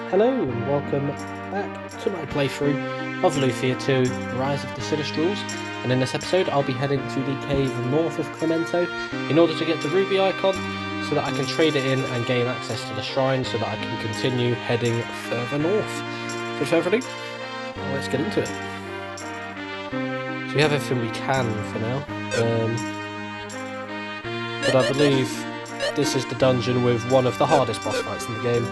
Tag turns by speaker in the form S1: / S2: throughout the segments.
S1: Hello and welcome back to my playthrough of Lufia II Rise of the Sinistrals, and in this episode I'll be heading to the cave north of Clamento in order to get the ruby icon so that I can trade it in and gain access to the shrine so that I can continue heading further north. So without further ado, let's get into it. So we have everything we can for now, but I believe this is the dungeon with one of the hardest boss fights in the game.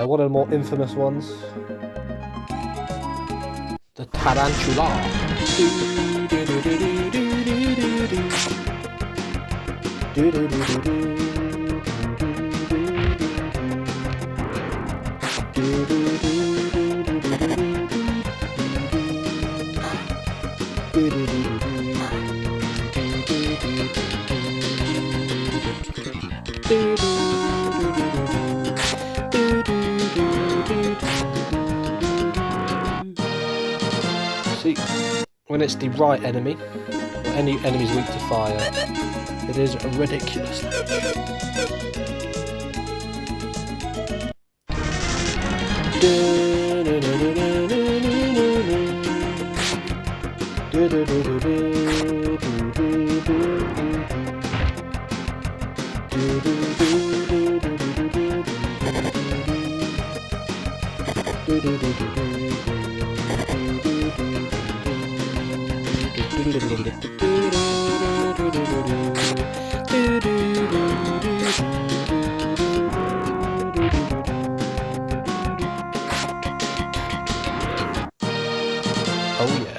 S1: One of the more infamous ones. The Tarantula. See, when it's the right enemy, or any enemy's weak to fire, it is ridiculous Oh yeah.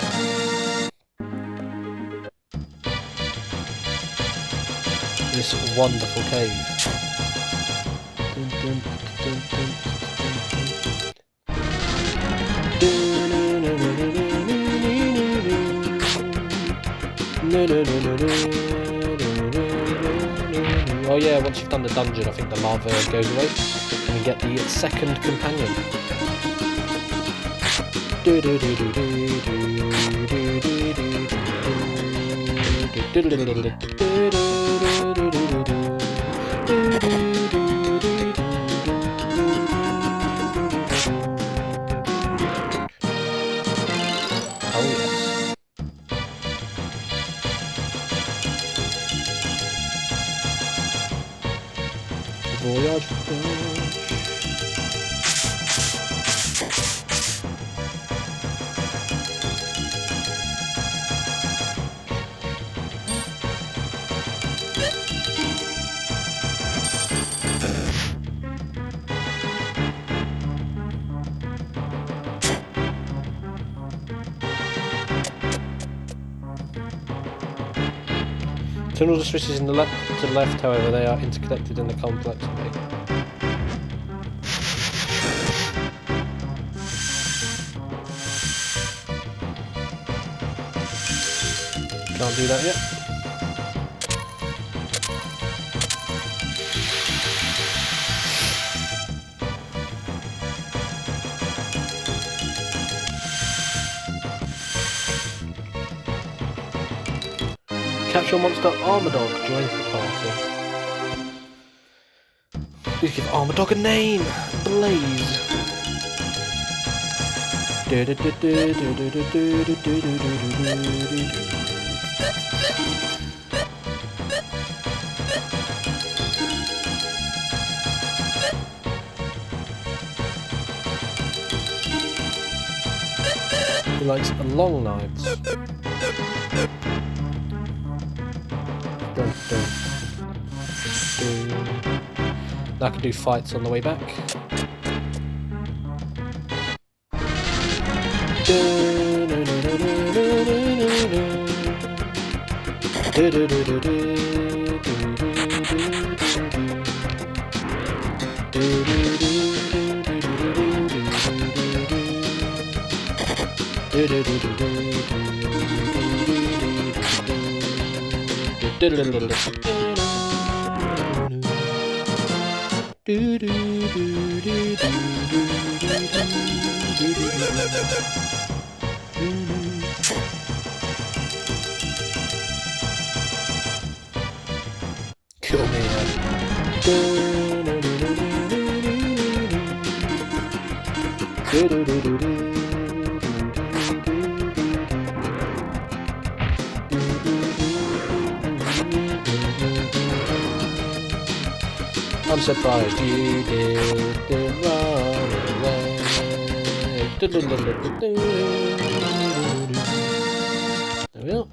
S1: This wonderful cave. Oh yeah, once you've done the dungeon, I think the lava goes away and you get the second companion. Oh yes. Voyage. Turn all the switches to the left, however, they are interconnected in a complex way. Can't do that yet. Capture monster Armordog joins the party. Please give Armordog a name! Blaze! He likes long knives. I can do fights on the way back. Kill me. I'm surprised you didn't run away. There we are.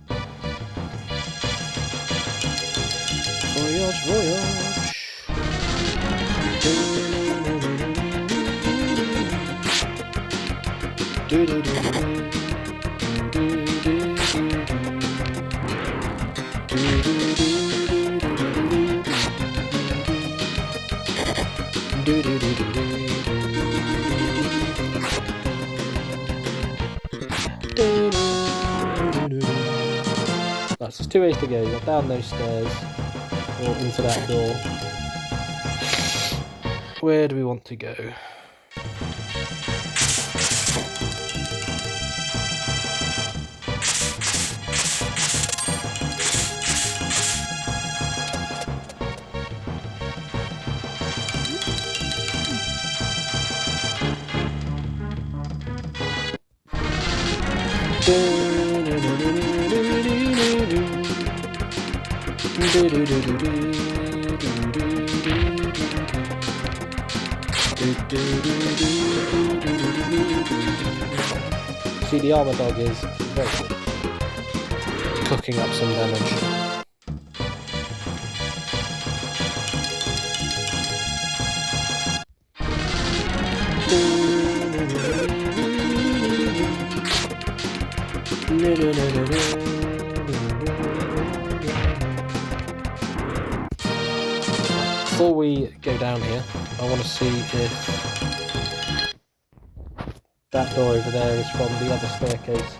S1: Voyage, voyage. That's just 2 ways to go. You got down those stairs or into that door. Where do we want to go? See, the armor dog is very good. Cooking up some damage. Before we go down here, I want to see if that door over there is from the other staircase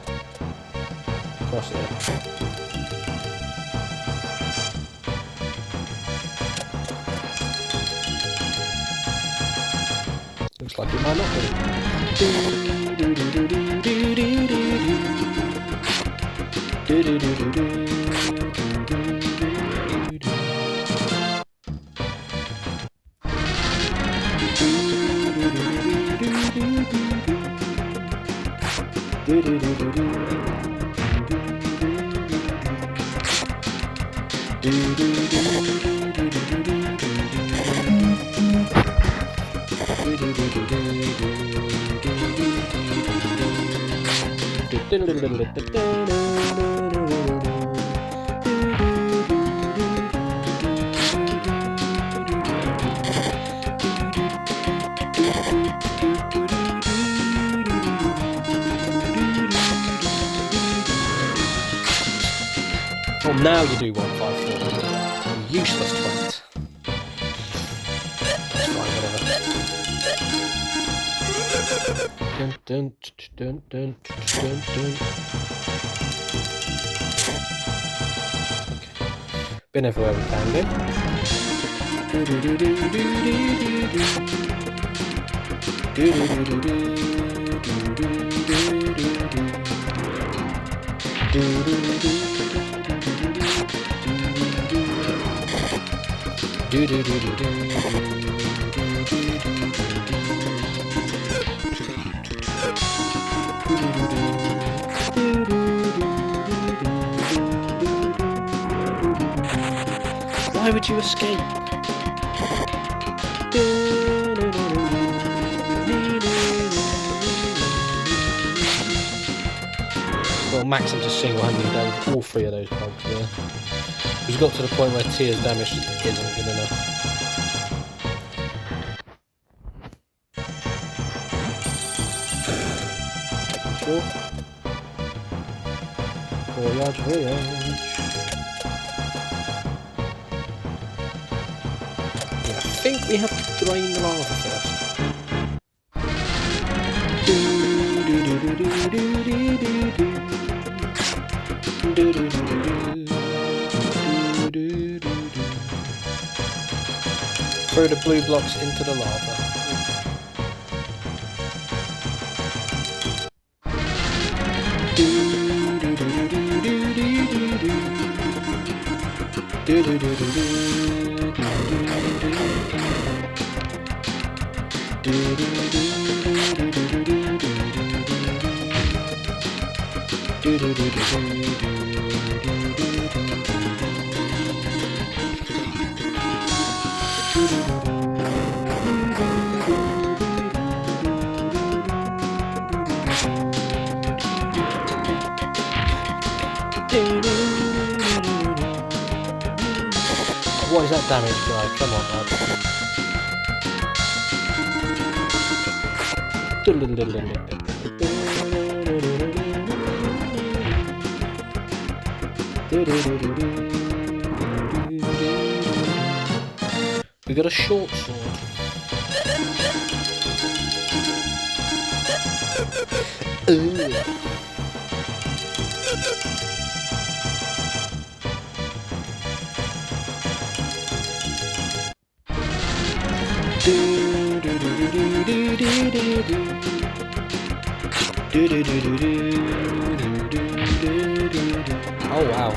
S1: across here. Looks like it might not be. Well, now you do 154. You useless twat. That's fine, whatever. Dun, dun, dun, dun, dun, dun. Okay. Been everywhere we can go. Why would you escape? Well, Maxim just single-handedly down with all 3 of those bugs there. We've got to the point where Tia's damage just isn't good enough. Sure. Voyage, voyage. I think we have to drain the lava first. Throw the blue blocks into the lava. What is that damage, guy? Come on, lad. We got a short sword. Ooh. Oh wow.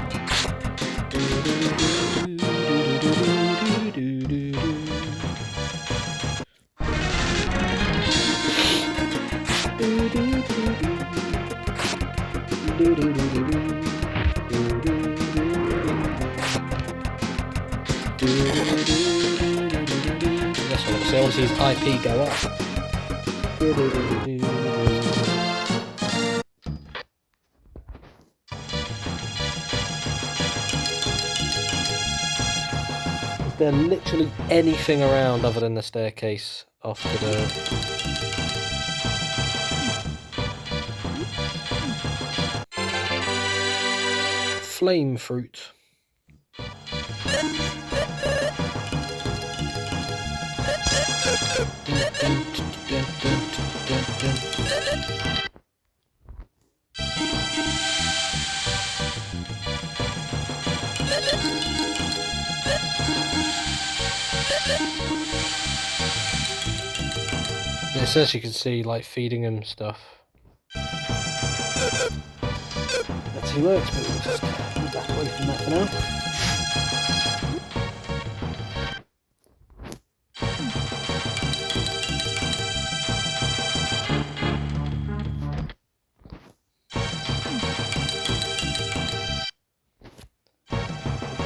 S1: That's what I say. I want to see his IP go up. Is there literally anything around other than the staircase off to the... Flame fruit. It says you can see, like, feeding him stuff. That's how he works, but we'll just back away from that for now.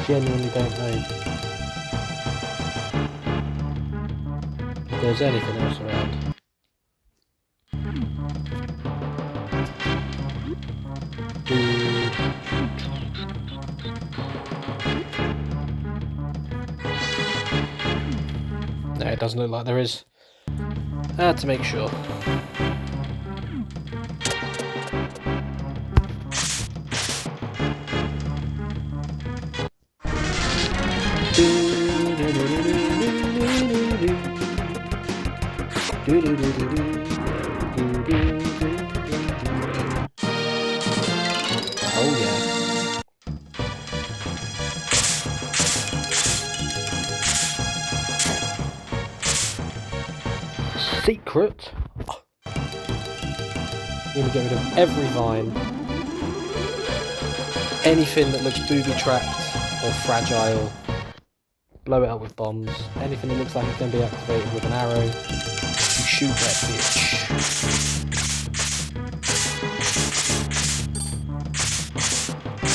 S1: Genuinely don't know if there's anything else around. No, it doesn't look like there is. I had to make sure. Oh yeah. Secret. I'm gonna get rid of every vine. Anything that looks booby-trapped or fragile. Blow it up with bombs. Anything that looks like it can be activated with an arrow. You shoot that bitch.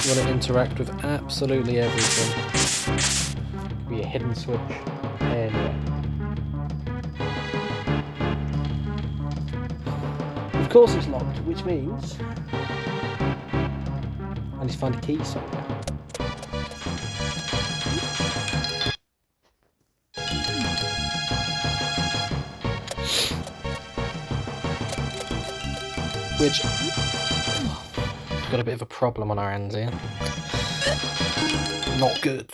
S1: You want to interact with absolutely everything. Could be a hidden switch. Anyway. Of course it's locked, which means I need to find a key somewhere. Which, we've got a bit of a problem on our hands here. Not good.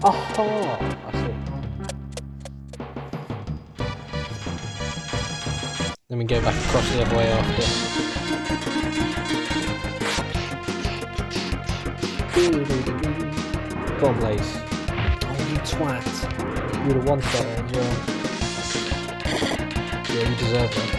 S1: Oh, I see. Then we go back across the other way after. Go on, Blaze. Oh, you twat. You would have one-shot it as well. Yeah, you deserve it.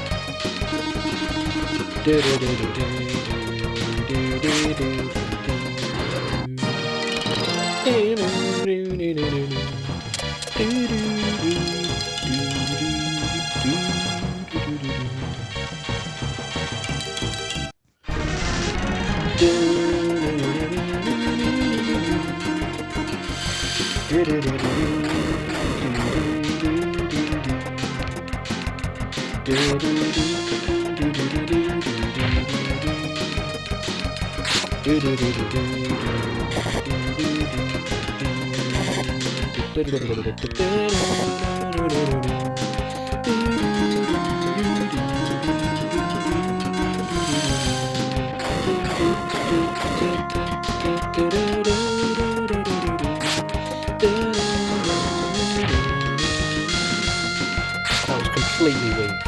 S1: That was completely weak.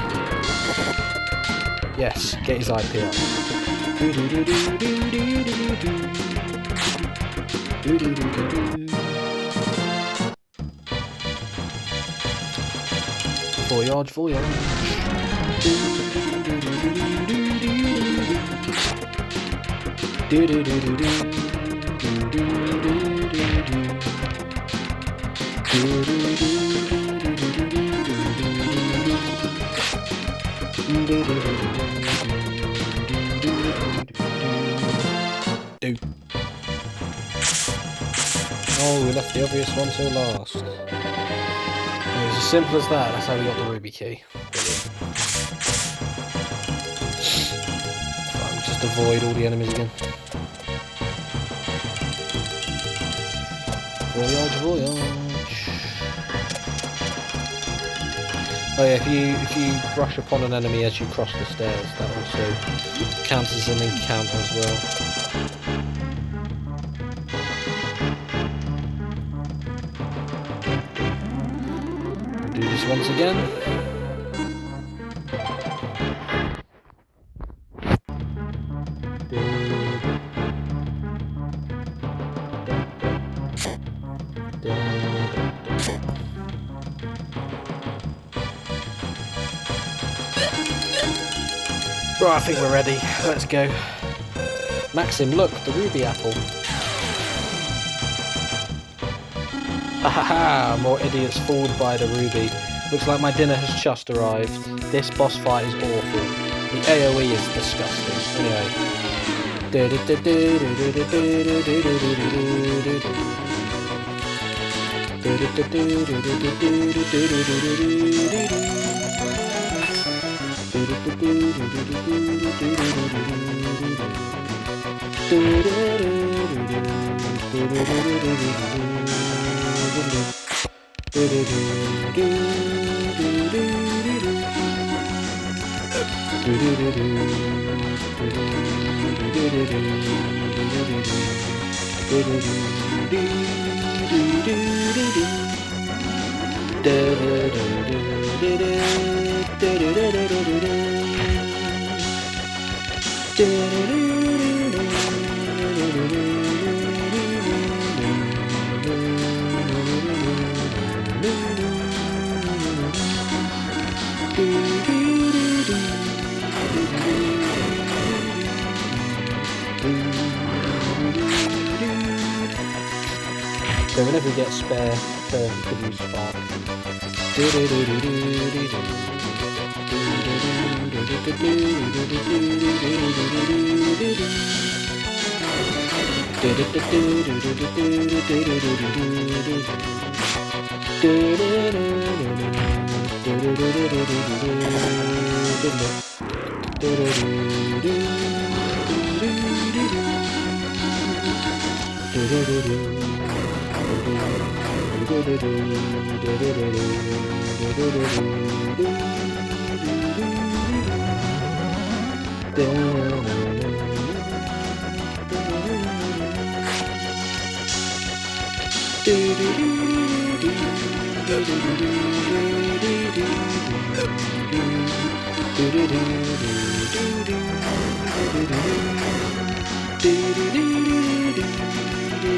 S1: Yes, get his IP up. Voyage, voyage. Oh, we left the obvious one till last. It was as simple as that. That's how we got the ruby key. Fine, just avoid all the enemies again. Voyage, voyage. Oh yeah, if you brush upon an enemy as you cross the stairs, that also counts as an encounter as well. Do this once again. Right, I think we're ready. Let's go. Maxim, look, the ruby apple. Ha ha ha! More idiots fooled by the ruby. Looks like my dinner has just arrived. This boss fight is awful. The AoE is disgusting. Anyway. So whenever we get spare turn, we could use spark. There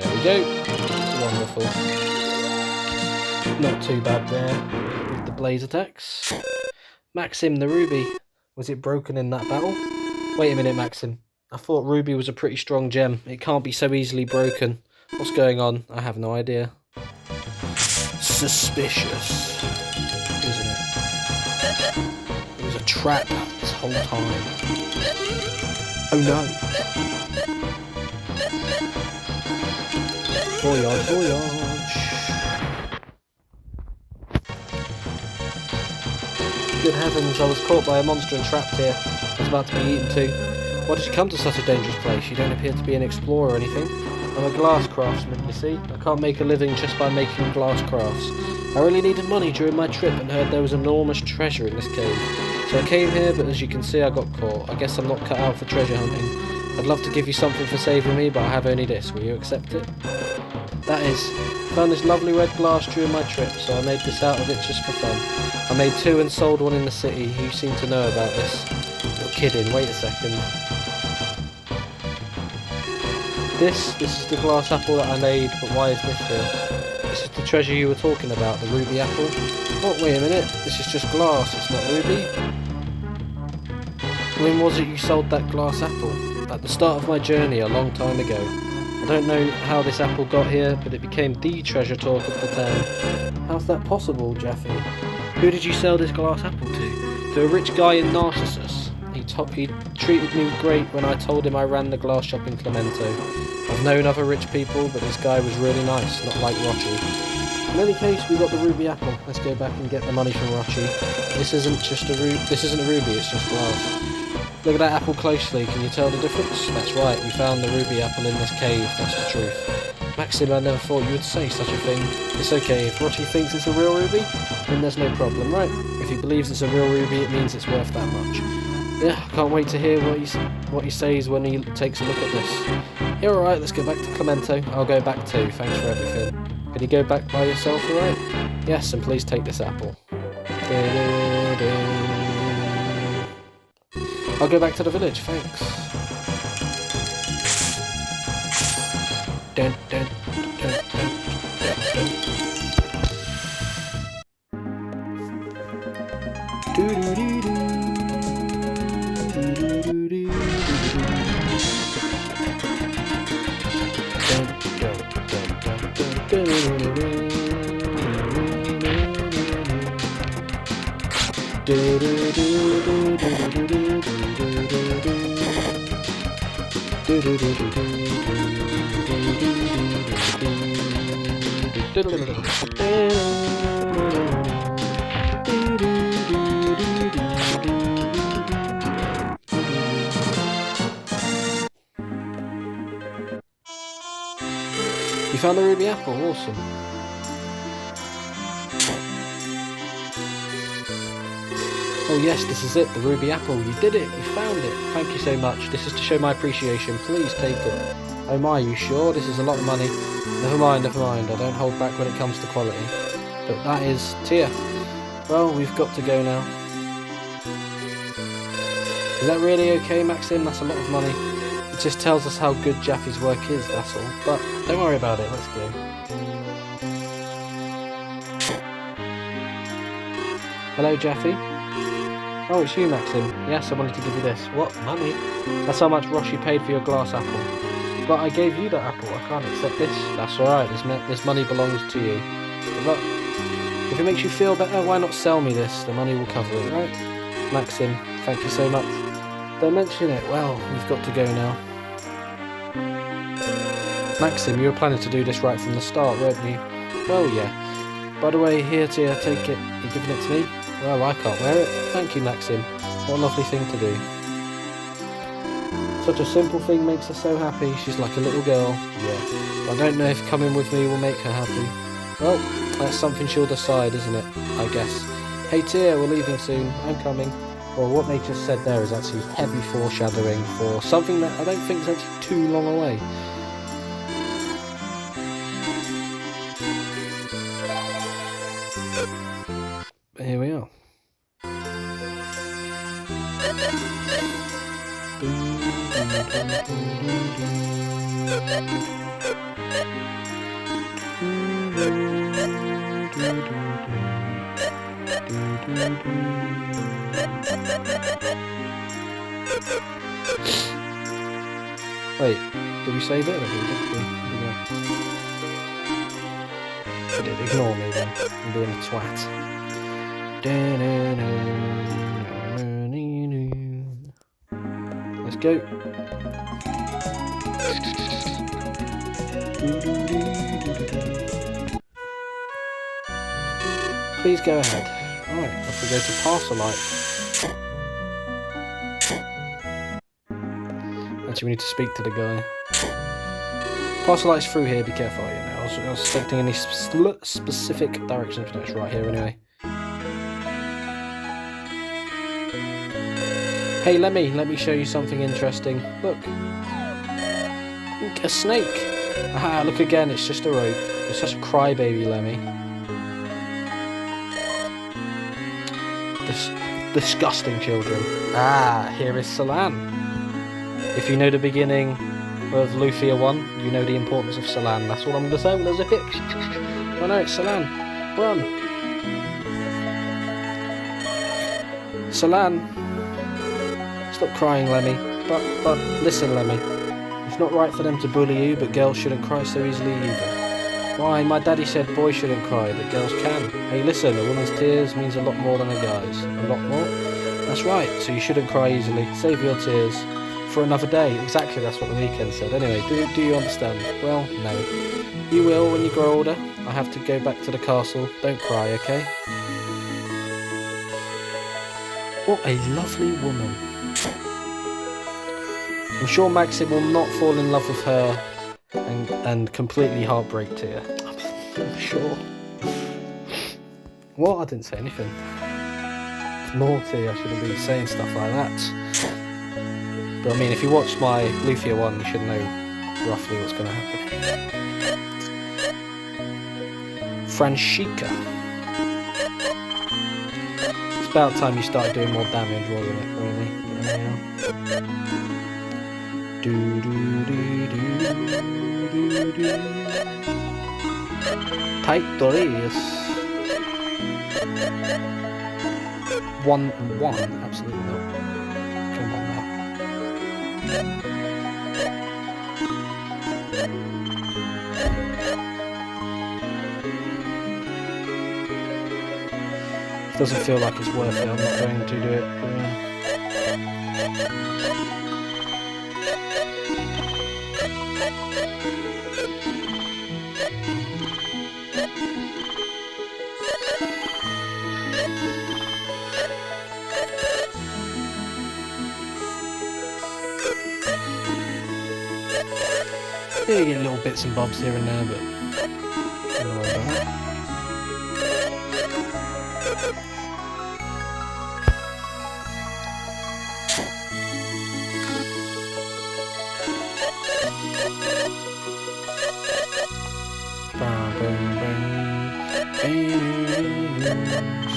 S1: we go. Wonderful. Not too bad there with the blaze attacks. Maxim, the ruby. Was it broken in that battle? Wait a minute, Maxim. I thought ruby was a pretty strong gem. It can't be so easily broken. What's going on? I have no idea. Suspicious, isn't it? It was a trap this whole time. Oh no! Voyage, voyage! Good heavens, I was caught by a monster and trapped here. I was about to be eaten too. Why did you come to such a dangerous place? You don't appear to be an explorer or anything. I'm a glass craftsman, you see. I can't make a living just by making glass crafts. I really needed money during my trip and heard there was enormous treasure in this cave. So I came here, but as you can see I got caught. I guess I'm not cut out for treasure hunting. I'd love to give you something for saving me, but I have only this. Will you accept it? That is, I found this lovely red glass during my trip, so I made this out of it just for fun. I made 2 and sold 1 in the city. You seem to know about this. You're kidding, wait a second. This is the glass apple that I made, but why is this here? This is the treasure you were talking about, the ruby apple. Oh, wait a minute, this is just glass, it's not ruby. When was it you sold that glass apple? At the start of my journey, a long time ago. I don't know how this apple got here, but it became the treasure talk of the town. How's that possible, Jaffe? Who did you sell this glass apple to? To a rich guy in Narcissus. He treated me great when I told him I ran the glass shop in Clamento. I've known other rich people, but this guy was really nice, not like Rochi. In any case, we got the ruby apple. Let's go back and get the money from Rochi. This isn't a ruby, it's just glass. Look at that apple closely, can you tell the difference? That's right, we found the ruby apple in this cave, that's the truth. Maxim, I never thought you would say such a thing. It's okay, if Rochi thinks it's a real ruby, then there's no problem, right? If he believes it's a real ruby, it means it's worth that much. Yeah, I can't wait to hear what he says when he takes a look at this. Yeah, alright, let's go back to Clamento. I'll go back too, thanks for everything. Can you go back by yourself, alright? Yes, and please take this apple. I'll go back to the village, thanks. Dun, dun, dun, dun, dun, dun. You found the ruby apple, awesome. Oh yes, this is it, the ruby apple. You did it, you found it. Thank you so much. This is to show my appreciation. Please take it. Oh my, you sure? This is a lot of money. Never mind. I don't hold back when it comes to quality. But that is Tia. Well, we've got to go now. Is that really okay, Maxim? That's a lot of money. It just tells us how good Jaffe's work is, that's all. But don't worry about it, let's go. Hello, Jaffe? Oh, it's you, Maxim. Yes, I wanted to give you this. What? Money? That's how much Roshi paid for your glass apple. But I gave you that apple. I can't accept this. That's alright. This money belongs to you. But if it makes you feel better, why not sell me this? The money will cover it, right? Maxim, thank you so much. Don't mention it. Well, we've got to go now. Maxim, you were planning to do this right from the start, weren't you? Well, yeah. By the way, here, Tia, take it. You're giving it to me? Well, I can't wear it. Thank you, Maxim. What a lovely thing to do. Such a simple thing makes her so happy. She's like a little girl. Yeah. But I don't know if coming with me will make her happy. Well, that's something she'll decide, isn't it? I guess. Hey Tia, we're leaving soon. I'm coming. Well, what they just said there is actually heavy foreshadowing for something that I don't think is actually too long away. Here we are. Wait, did we save it? Or did we? We did. Ignore me then. I'm being a twat. Let's go. Please go ahead. Alright, off we go to Parcelyte. Actually, we need to speak to the guy. Parcelyte's through here, be careful, you know. I was expecting any specific directions, but it's right here anyway. Hey, let me show you something interesting. Look. A snake. Aha, look again, it's just a rope. You're such a crybaby, Lemmy. Disgusting children. Ah, here is Selan. If you know the beginning of Lufia 1, you know the importance of Selan. That's all I'm going to say. There's a hit. Oh no, it's Selan. Run. Selan. Stop crying, Lemmy. But listen, Lemmy. It's not right for them to bully you, but girls shouldn't cry so easily either. Why? My daddy said boys shouldn't cry, but girls can. Hey, listen, a woman's tears means a lot more than a guy's. A lot more? That's right, so you shouldn't cry easily. Save your tears for another day. Exactly, that's what the weekend said. Anyway, do you understand? Well, no. You will when you grow older. I have to go back to the castle. Don't cry, okay? What a lovely woman. I'm sure Maxim will not fall in love with her and completely heartbreak Tia. I'm sure. What? I didn't say anything. Naughty, I shouldn't be saying stuff like that. But I mean, if you watch my Lufia 1, you should know roughly what's going to happen. Franchica. It's about time you started doing more damage, wasn't it, really? Tight Dorius. 1-1, absolutely not. Come on now. Doesn't feel like it's worth it. I'm not going to do it. Yeah, you get little bits and bobs here and there, but don't worry about that.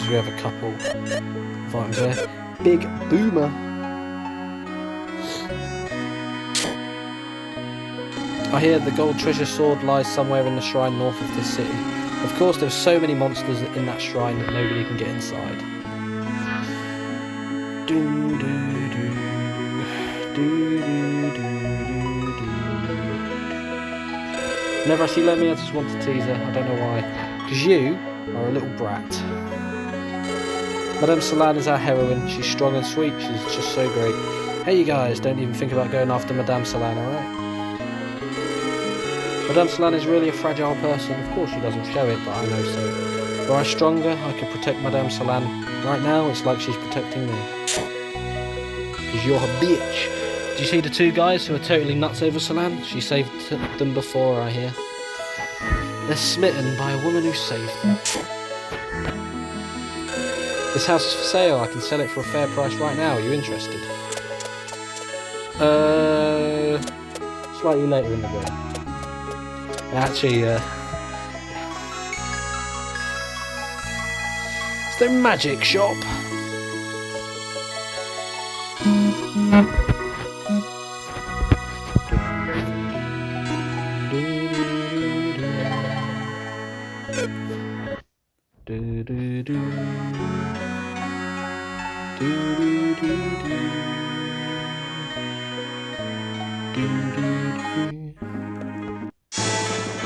S1: We have a couple of items there. Big Boomer. I hear the gold treasure sword lies somewhere in the shrine north of this city. Of course, there's so many monsters in that shrine that nobody can get inside. Whenever I see Lemmy, I just want to tease her. I don't know why. Because you are a little brat. Madame Selan is our heroine. She's strong and sweet. She's just so great. Hey, you guys, don't even think about going after Madame Selan, alright? Madame Selan is really a fragile person. Of course she doesn't show it, but I know so. Were I stronger, I could protect Madame Selan. Right now, it's like she's protecting me. Because you're her bitch. Do you see the two guys who are totally nuts over Selan? She saved them before, I hear. They're smitten by a woman who saved them. This house is for sale. I can sell it for a fair price right now. Are you interested? Slightly later in the game. Actually, it's the magic shop.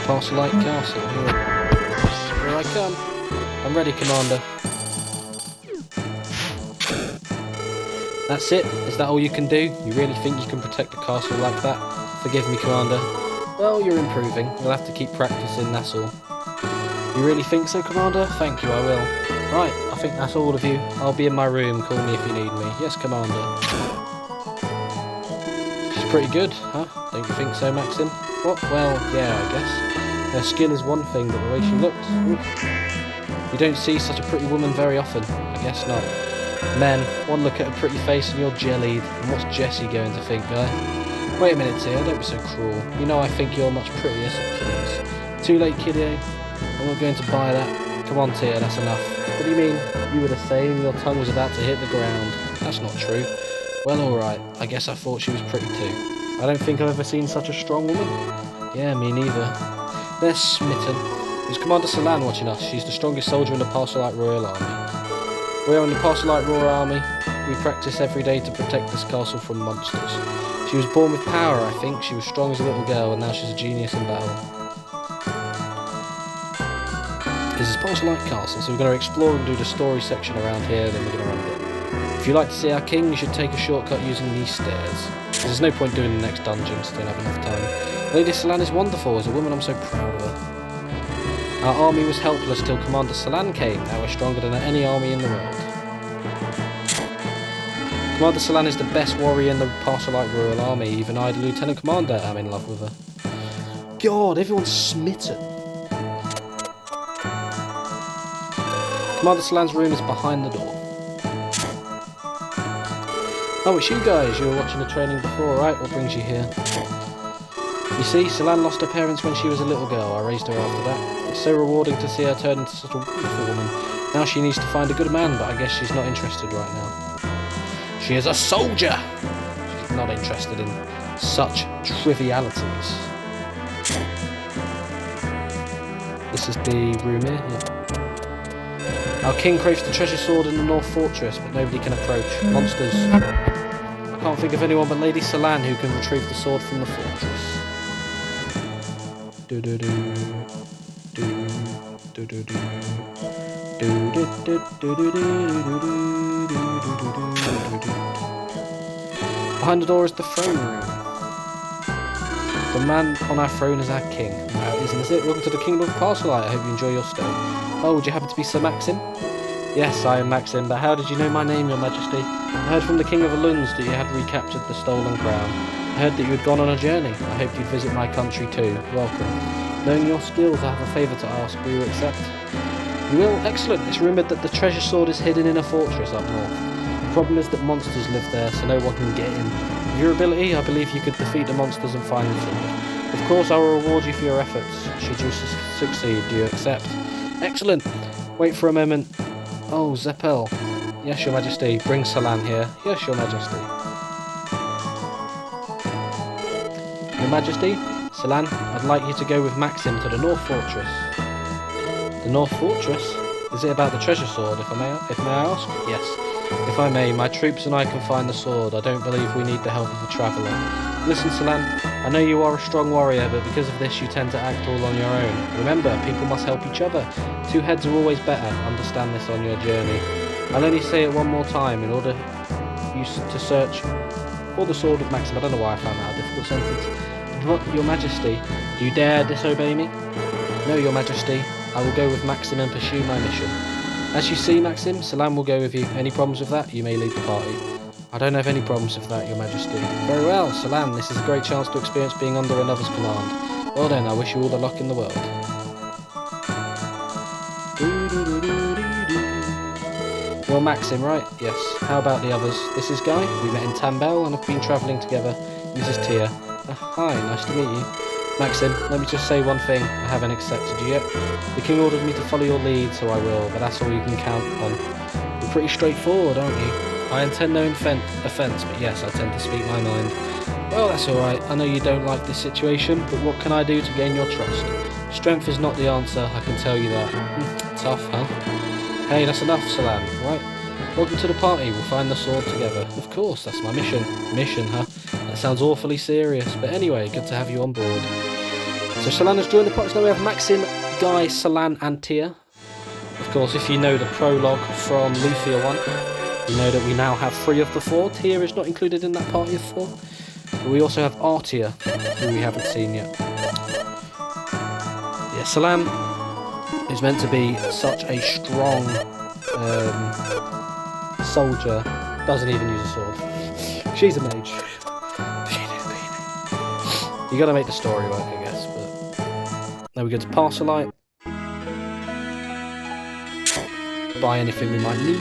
S1: Parcelyte Castle. Here I come. I'm ready, Commander. That's it? Is that all you can do? You really think you can protect the castle like that? Forgive me, Commander. Well, you're improving. You'll have to keep practicing, that's all. You really think so, Commander? Thank you, I will. Right, I think that's all of you. I'll be in my room. Call me if you need me. Yes, Commander. She's pretty good, huh? Don't you think so, Maxim? What? Well, yeah, I guess. Her skin is one thing, but the way she looks... Oof. You don't see such a pretty woman very often. I guess not. Men, one look at a pretty face and you're jellied. And what's Jessie going to think, guy? Wait a minute, Tia, don't be so cruel. You know I think you're much prettier, so please. Too late, kiddie. I'm not going to buy that. Come on, Tia, that's enough. What do you mean? You were the same, your tongue was about to hit the ground. That's not true. Well, alright. I guess I thought she was pretty too. I don't think I've ever seen such a strong woman. Yeah, me neither. They're smitten. There's Commander Selan watching us. She's the strongest soldier in the Parcelyte Royal Army. We are in the Parcelyte Royal Army. We practice every day to protect this castle from monsters. She was born with power, I think. She was strong as a little girl, and now she's a genius in battle. This is Parcelyte Castle, so we're going to explore and do the story section around here, then we're going to run a bit. If you'd like to see our king, you should take a shortcut using these stairs. There's no point doing the next dungeon, so don't have enough time. Lady Selan is wonderful. As a woman, I'm so proud of her. Our army was helpless till Commander Selan came. Now we're stronger than any army in the world. Commander Selan is the best warrior in the Parcelyte Royal Army. Even I, the Lieutenant Commander, am in love with her. God, everyone's smitten. Commander Selan's room is behind the door. Oh, it's you guys. You were watching the training before, right? What brings you here? You see, Selan lost her parents when she was a little girl. I raised her after that. It's so rewarding to see her turn into such a wonderful woman. Now she needs to find a good man, but I guess she's not interested right now. She is a soldier! She's not interested in such trivialities. This is the room here, yeah. Our king craves the treasure sword in the North Fortress, but nobody can approach. Monsters. I can't think of anyone but Lady Selan who can retrieve the sword from the fortress. Behind the door is the throne room. The man on our throne is our king. Isn't it? Welcome to the Kingdom of Parcelyte. I hope you enjoy your stay. Oh, would you happen to be Sir Maxim? Yes, I am Maxim, but how did you know my name, your majesty? I heard from the King of the Lunds that you had recaptured the stolen crown. I heard that you had gone on a journey. I hoped you'd visit my country too. Welcome. Knowing your skills, I have a favour to ask. Will you accept? You will? Excellent. It's rumoured that the treasure sword is hidden in a fortress up north. The problem is that monsters live there, so no one can get in. With your ability, I believe you could defeat the monsters and find the sword. Of course, I will reward you for your efforts. Should you succeed, do you accept? Excellent. Wait for a moment. Oh, Zeppel. Yes, your majesty. Bring Selan here. Yes, your majesty. Your majesty, Selan, I'd like you to go with Maxim to the North Fortress. The North Fortress? Is it about the treasure sword, if I may ask? Yes. If I may, my troops and I can find the sword. I don't believe we need the help of a traveller. Listen, Selan, I know you are a strong warrior, but because of this you tend to act all on your own. Remember, people must help each other. Two heads are always better. Understand this on your journey. I'll only say it one more time in order to search for the sword of Maxim. I don't know why I found that a difficult sentence. But, your majesty, do you dare disobey me? No, your majesty. I will go with Maxim and pursue my mission. As you see, Maxim, Selan will go with you. Any problems with that? You may lead the party. I don't have any problems with that, your majesty. Very well, Selan, this is a great chance to experience being under another's command. Well then, I wish you all the luck in the world. You're Maxim, right? Yes. How about the others? This is Guy. We met in Tambel and have been travelling together. This is Tia. Hi, nice to meet you. Maxim, let me just say one thing. I haven't accepted you yet. The king ordered me to follow your lead, so I will, but that's all you can count on. You're pretty straightforward, aren't you? I intend no offence, but yes, I tend to speak my mind. Well, that's alright. I know you don't like this situation, but what can I do to gain your trust? Strength is not the answer, I can tell you that. Tough, huh? Hey, that's enough, Selan, right? Welcome to the party, we'll find the sword together. Of course, that's my mission. Mission, huh? That sounds awfully serious, but anyway, good to have you on board. So Selan has joined the party, so now we have Maxim, Guy, Selan and Tia. Of course, if you know the prologue from Lufia 1, you know that we now have 3 of the 4. Tia is not included in that party of 4. But we also have Artia, who we haven't seen yet. Yeah, Selan is meant to be such a strong soldier. Doesn't even use a sword. She's a mage. You gotta make the story work, I guess. But now we go to Parcelyte. Buy anything we might need.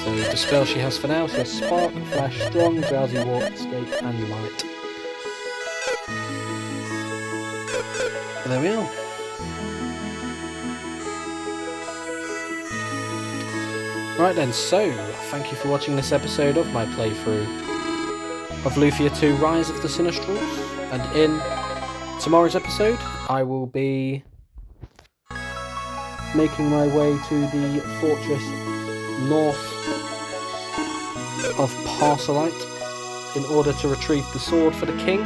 S1: So the spell she has for now, she has Spark, Flash, Strong, Drowsy Walk, Escape and Light. And there we are. Right then, so thank you for watching this episode of my playthrough of Lufia II Rise of the Sinistrals, and in tomorrow's episode I will be making my way to the fortress north of Parcelyte in order to retrieve the sword for the king,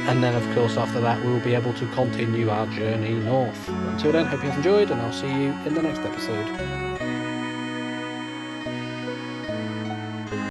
S1: and then of course after that we will be able to continue our journey north. Until then, hope you have enjoyed, and I'll see you in the next episode.